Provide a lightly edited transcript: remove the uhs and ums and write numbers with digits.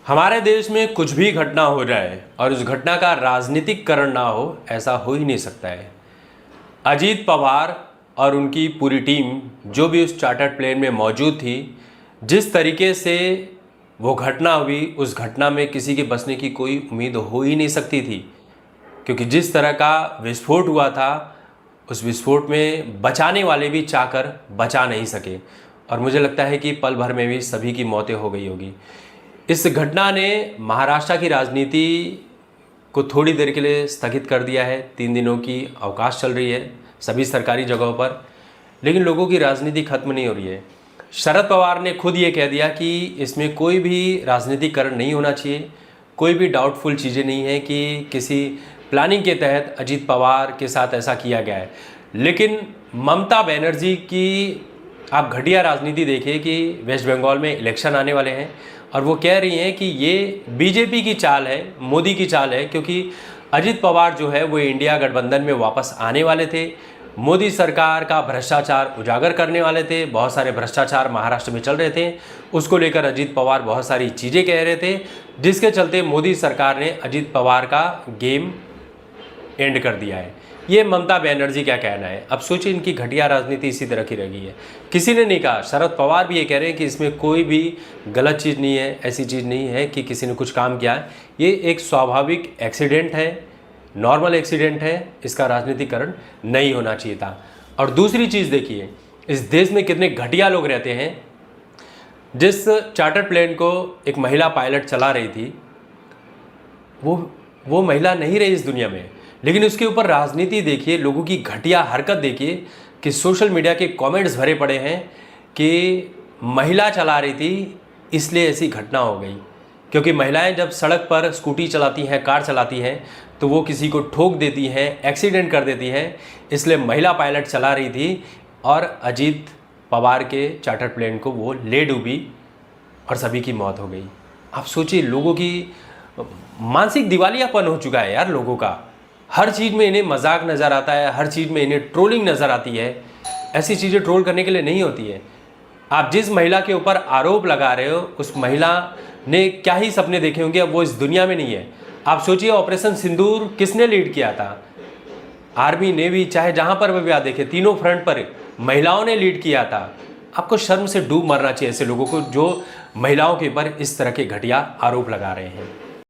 हमारे देश में कुछ भी घटना हो जाए और उस घटना का राजनीतिकरण ना हो, ऐसा हो ही नहीं सकता है। अजीत पवार और उनकी पूरी टीम जो भी उस चार्टर्ड प्लेन में मौजूद थी, जिस तरीके से वो घटना हुई, उस घटना में किसी के बचने की कोई उम्मीद हो ही नहीं सकती थी, क्योंकि जिस तरह का विस्फोट हुआ था, उस विस्फोट में बचाने वाले भी चाहकर बचा नहीं सके और मुझे लगता है कि पल भर में भी सभी की मौतें हो गई होगी। इस घटना ने महाराष्ट्र की राजनीति को थोड़ी देर के लिए स्थगित कर दिया है। 3 दिनों की अवकाश चल रही है सभी सरकारी जगहों पर, लेकिन लोगों की राजनीति खत्म नहीं हो रही है। शरद पवार ने खुद ये कह दिया कि इसमें कोई भी राजनीतिकरण नहीं होना चाहिए, कोई भी डाउटफुल चीज़ें नहीं है कि किसी प्लानिंग के तहत अजीत पवार के साथ ऐसा किया गया है। लेकिन ममता बनर्जी की आप घटिया राजनीति देखिए कि वेस्ट बंगाल में इलेक्शन आने वाले हैं और वो कह रही हैं कि ये बीजेपी की चाल है, मोदी की चाल है, क्योंकि अजीत पवार जो है वो इंडिया गठबंधन में वापस आने वाले थे, मोदी सरकार का भ्रष्टाचार उजागर करने वाले थे। बहुत सारे भ्रष्टाचार महाराष्ट्र में चल रहे थे, उसको लेकर अजीत पवार बहुत सारी चीज़ें कह रहे थे, जिसके चलते मोदी सरकार ने अजीत पवार का गेम एंड कर दिया है। ये ममता बनर्जी क्या कहना है। अब सोचिए, इनकी घटिया राजनीति इसी तरह की रही है। किसी ने नहीं कहा, शरद पवार भी ये कह रहे हैं कि इसमें कोई भी गलत चीज़ नहीं है, ऐसी चीज़ नहीं है कि किसी ने कुछ काम किया है। ये एक स्वाभाविक एक्सीडेंट है, नॉर्मल एक्सीडेंट है, इसका राजनीतिकरण नहीं होना चाहिए था। और दूसरी चीज़ देखिए, इस देश में कितने घटिया लोग रहते हैं। जिस चार्टर प्लेन को एक महिला पायलट चला रही थी, वो महिला नहीं रही इस दुनिया में, लेकिन उसके ऊपर राजनीति देखिए, लोगों की घटिया हरकत देखिए कि सोशल मीडिया के कमेंट्स भरे पड़े हैं कि महिला चला रही थी इसलिए ऐसी घटना हो गई। क्योंकि महिलाएं जब सड़क पर स्कूटी चलाती हैं, कार चलाती हैं, तो वो किसी को ठोक देती हैं, एक्सीडेंट कर देती हैं। इसलिए महिला पायलट चला रही थी और अजीत पवार के चार्टर प्लेन को वो ले डूबी और सभी की मौत हो गई। आप सोचिए, लोगों की मानसिक दिवालियापन हो चुका है यार लोगों का। हर चीज़ में इन्हें मजाक नज़र आता है, हर चीज़ में इन्हें ट्रोलिंग नज़र आती है। ऐसी चीज़ें ट्रोल करने के लिए नहीं होती है। आप जिस महिला के ऊपर आरोप लगा रहे हो, उस महिला ने क्या ही सपने देखे होंगे, अब वो इस दुनिया में नहीं है। आप सोचिए, ऑपरेशन सिंदूर किसने लीड किया था? आर्मी, नेवी, चाहे जहाँ पर भी आप देखें, तीनों फ्रंट पर महिलाओं ने लीड किया था। आपको शर्म से डूब मरना चाहिए ऐसे लोगों को जो महिलाओं के ऊपर इस तरह के घटिया आरोप लगा रहे हैं।